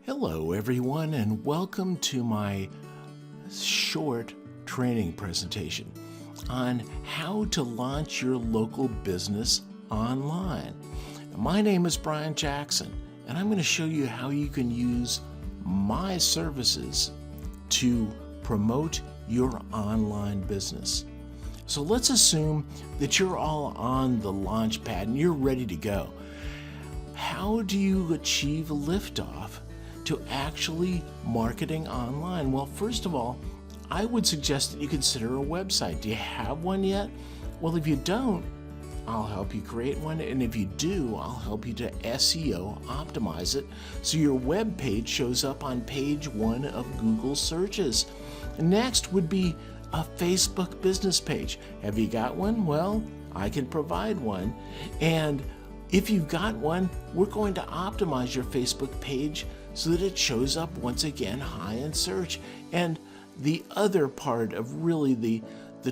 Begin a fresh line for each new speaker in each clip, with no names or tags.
Hello everyone, and welcome to my short training presentation on how to launch your local business online. My name is Brian Jackson, and I'm going to show you how you can use my services to promote your online business. So let's assume that you're all on the launch pad and you're ready to go. How do you achieve liftoff to actually marketing online? Well, first of all, I would suggest that you consider a website. Do you have one yet? Well, if you don't, I'll help you create one, and if you do, I'll help you to SEO optimize it so your web page shows up on page 1 of Google searches. Next would be a Facebook business page. Have you got one? Well, I can provide one, and if you've got one, we're going to optimize your Facebook page so that it shows up once again high in search. And the other part of really the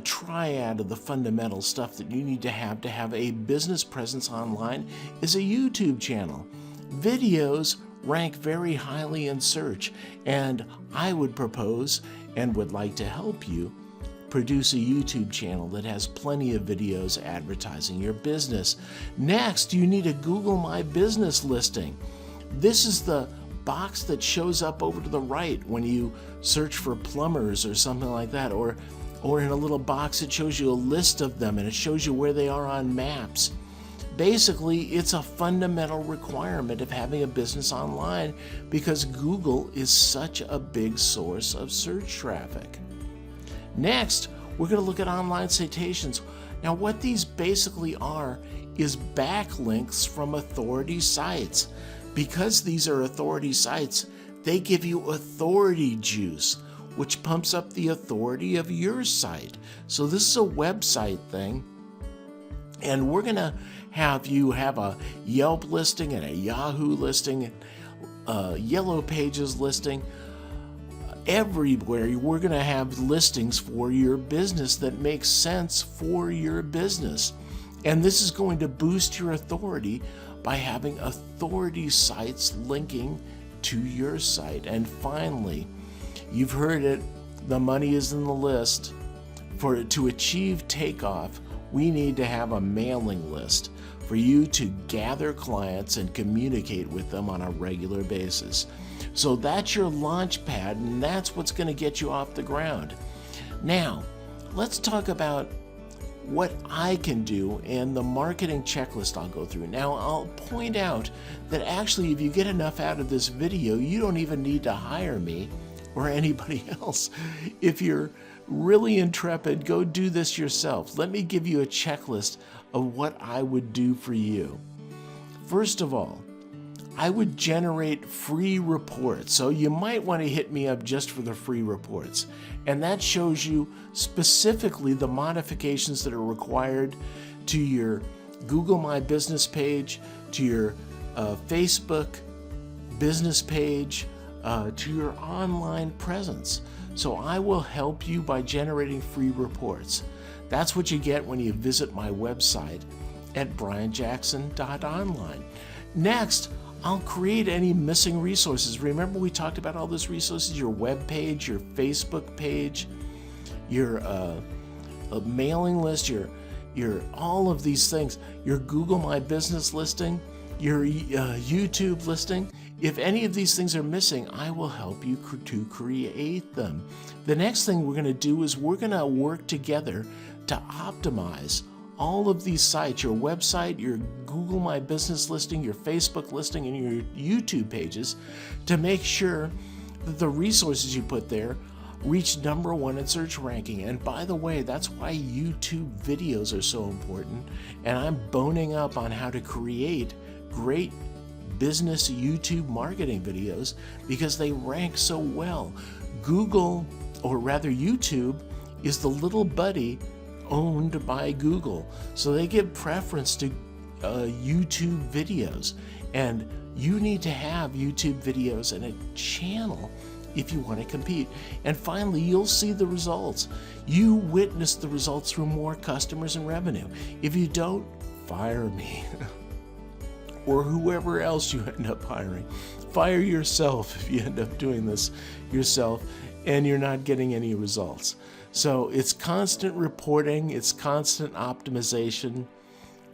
triad of the fundamental stuff that you need to have a business presence online is a YouTube channel. Videos rank very highly in search, and I would propose and would like to help you produce a YouTube channel that has plenty of videos advertising your business. Next, you need a Google My Business listing. This is the box that shows up over to the right when you search for plumbers or something like that, or in a little box it shows you a list of them and it shows you where they are on maps. Basically, it's a fundamental requirement of having a business online because Google is such a big source of search traffic. Next, we're going to look at online citations. Now, what these basically are is backlinks from authority sites. Because these are authority sites, they give you authority juice, which pumps up the authority of your site. So this is a website thing, and we're going to have you have a Yelp listing and a Yahoo listing, Yellow Pages listing. Everywhere we're going to have listings for your business that make sense for your business. And this is going to boost your authority by having authority sites linking to your site. And finally, you've heard it, the money is in the list. To achieve takeoff, we need to have a mailing list for you to gather clients and communicate with them on a regular basis. So that's your launch pad, and that's what's going to get you off the ground. Now, let's talk about what I can do and the marketing checklist I'll go through. Now, I'll point out that actually if you get enough out of this video, you don't even need to hire me or anybody else. If you're really intrepid, go do this yourself. Let me give you a checklist of what I would do for you. First of all, I would generate free reports. So you might want to hit me up just for the free reports. And that shows you specifically the modifications that are required to your Google My Business page, to your Facebook business page, to your online presence. So I will help you by generating free reports. That's what you get when you visit my website at brianjackson.online. Next, I'll create any missing resources. Remember, we talked about all those resources: your web page, your Facebook page, your mailing list, your all of these things, your Google My Business listing, your YouTube listing. If any of these things are missing, I will help you to create them. The next thing we're going to do is we're going to work together to optimize all of these sites, your website, your Google My Business listing, your Facebook listing, and your YouTube pages, to make sure that the resources you put there reach number 1 in search ranking. And by the way, that's why YouTube videos are so important. And I'm boning up on how to create great business YouTube marketing videos because they rank so well. Google, or rather YouTube, is the little buddy owned by Google. So they give preference to YouTube videos, and you need to have YouTube videos and a channel if you want to compete. And finally, you'll see the results. You witness the results through more customers and revenue. If you don't, fire me. or whoever else you end up hiring. Fire yourself if you end up doing this yourself and you're not getting any results. So it's constant reporting, it's constant optimization,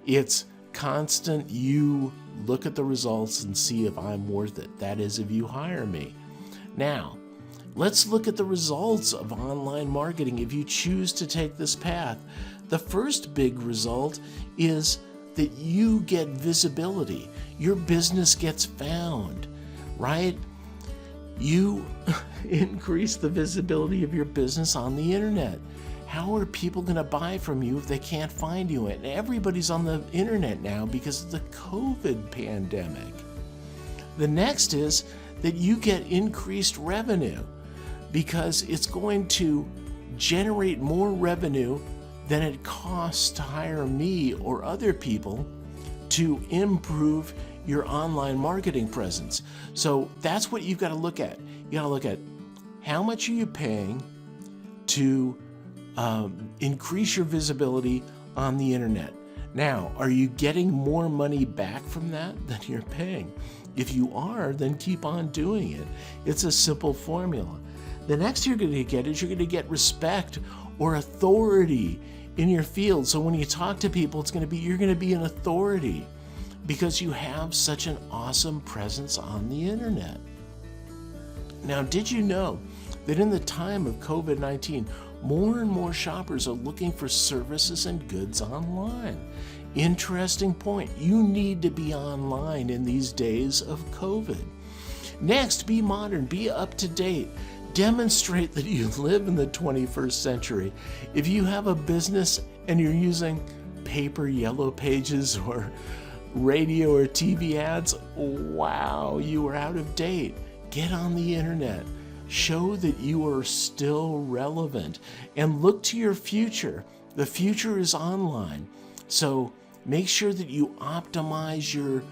it's constant you look at the results and see if I'm worth it. That is, if you hire me. Now, let's look at the results of online marketing if you choose to take this path. The first big result is that you get visibility. Your business gets found, right? You increase the visibility of your business on the internet. How are people going to buy from you if they can't find you? And everybody's on the internet now because of the COVID pandemic. The next is that you get increased revenue because it's going to generate more revenue than it costs to hire me or other people to improve your online marketing presence. So that's what you've got to look at. You got to look at how much are you paying to increase your visibility on the internet. Now, are you getting more money back from that than you're paying? If you are, then keep on doing it. It's a simple formula. The next you're going to get is you're going to get respect or authority in your field. So when you talk to people, you're going to be an authority because you have such an awesome presence on the internet. Now, did you know that in the time of COVID-19, more and more shoppers are looking for services and goods online? Interesting point. You need to be online in these days of COVID. Next, be modern, be up to date. Demonstrate that you live in the 21st century. If you have a business and you're using paper yellow pages or radio or TV ads, wow, you are out of date. Get on the internet. Show that you are still relevant and look to your future. The future is online. So make sure that you optimize your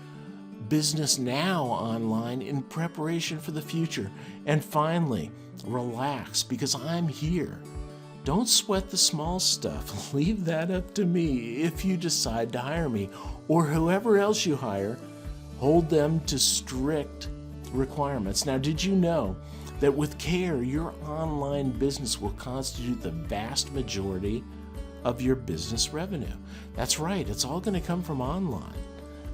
business now online in preparation for the future. And finally, relax because I'm here. Don't sweat the small stuff. Leave that up to me if you decide to hire me or whoever else you hire. Hold them to strict requirements. Now, did you know that with care, your online business will constitute the vast majority of your business revenue? That's right, it's all going to come from online,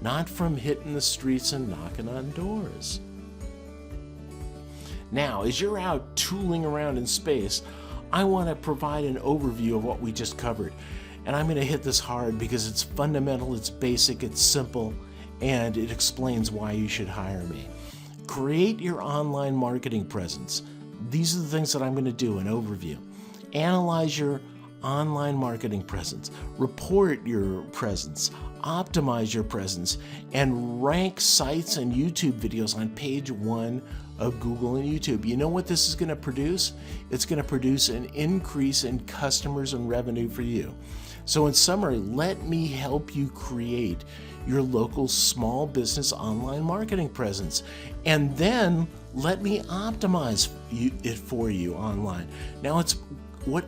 not from hitting the streets and knocking on doors. Now, as you're out tooling around in space, I want to provide an overview of what we just covered. And I'm going to hit this hard because it's fundamental, it's basic, it's simple, and it explains why you should hire me. Create your online marketing presence. These are the things that I'm going to do, an overview. Analyze your online marketing presence. Report your presence. Optimize your presence. And rank sites and YouTube videos on page 1 of Google and YouTube. You know what this is going to produce? It's going to produce an increase in customers and revenue for you. So in summary, let me help you create your local small business online marketing presence. And then let me optimize it for you online. Now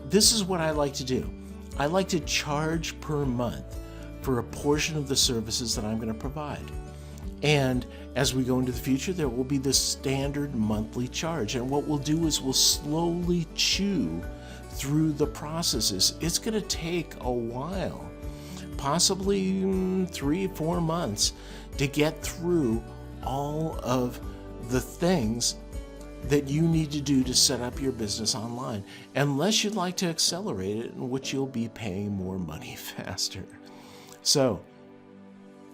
this is what I like to do. I like to charge per month for a portion of the services that I'm going to provide. And as we go into the future, there will be the standard monthly charge. And what we'll do is we'll slowly chew through the processes. It's going to take a while, possibly 3-4 months, to get through all of the things that you need to do to set up your business online, unless you'd like to accelerate it, in which you'll be paying more money faster. So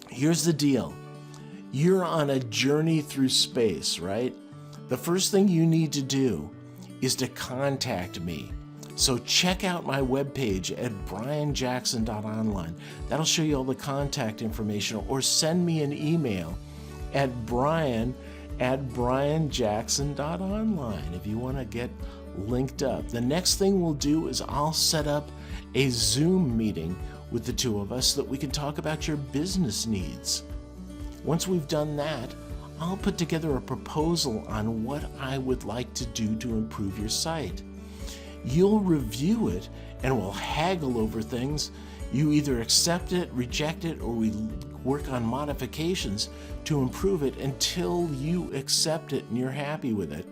here's the deal. You're on a journey through space, right? The first thing you need to do is to contact me. So check out my webpage at brianjackson.online. That'll show you all the contact information, or send me an email at brian@brianjackson.online if you want to get linked up. The next thing we'll do is I'll set up a Zoom meeting with the two of us so that we can talk about your business needs. Once we've done that, I'll put together a proposal on what I would like to do to improve your site. You'll review it and we'll haggle over things, You either accept it, reject it, or we work on modifications to improve it until you accept it and you're happy with it.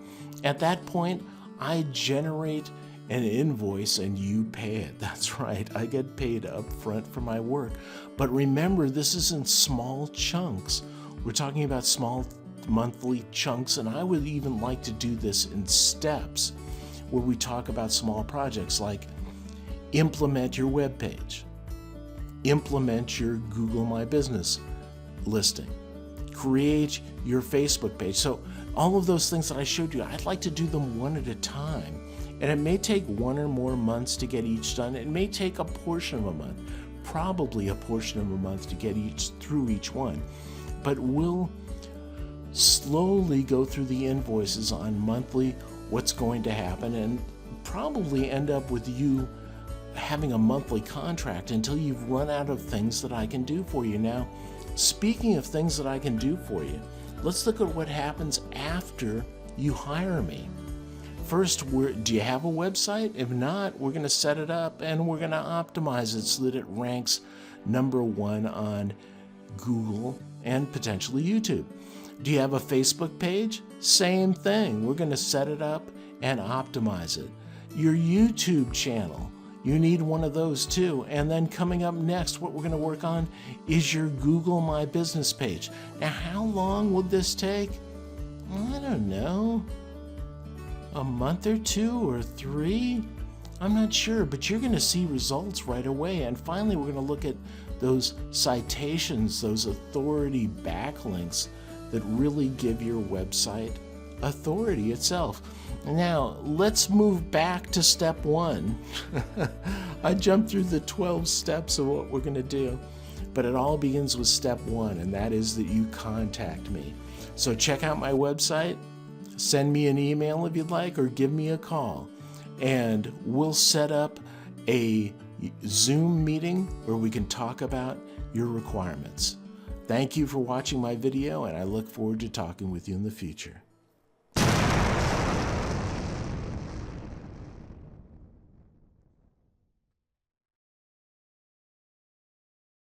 At that point, I generate an invoice and you pay it. That's right, I get paid up front for my work. But remember, this is in small chunks. We're talking about small monthly chunks, and I would even like to do this in steps where we talk about small projects like implement your web page, implement your Google My Business listing, create your Facebook page. So all of those things that I showed you, I'd like to do them one at a time. And it may take 1 or more months to get each done. It may take a portion of a month, probably a portion of a month to get through each one. But we'll slowly go through the invoices on monthly, what's going to happen, and probably end up with you having a monthly contract until you've run out of things that I can do for you. Now, speaking of things that I can do for you, let's look at what happens after you hire me. First, do you have a website? If not, we're going to set it up and we're going to optimize it so that it ranks #1 on Google and potentially YouTube. Do you have a Facebook page? Same thing. We're going to set it up and optimize it. Your YouTube channel, you need one of those too. And then coming up next, what we're going to work on is your Google My Business page. Now, how long would this take? I don't know. A month or 2 or 3? I'm not sure, but you're going to see results right away. And finally, we're going to look at those citations, those authority backlinks that really give your website authority itself. Now, let's move back to step 1. I jumped through the 12 steps of what we're going to do, but it all begins with step 1, and that is that you contact me. So check out my website. Send me an email if you'd like, or give me a call, and we'll set up a Zoom meeting where we can talk about your requirements. Thank you for watching my video, and I look forward to talking with you in the future.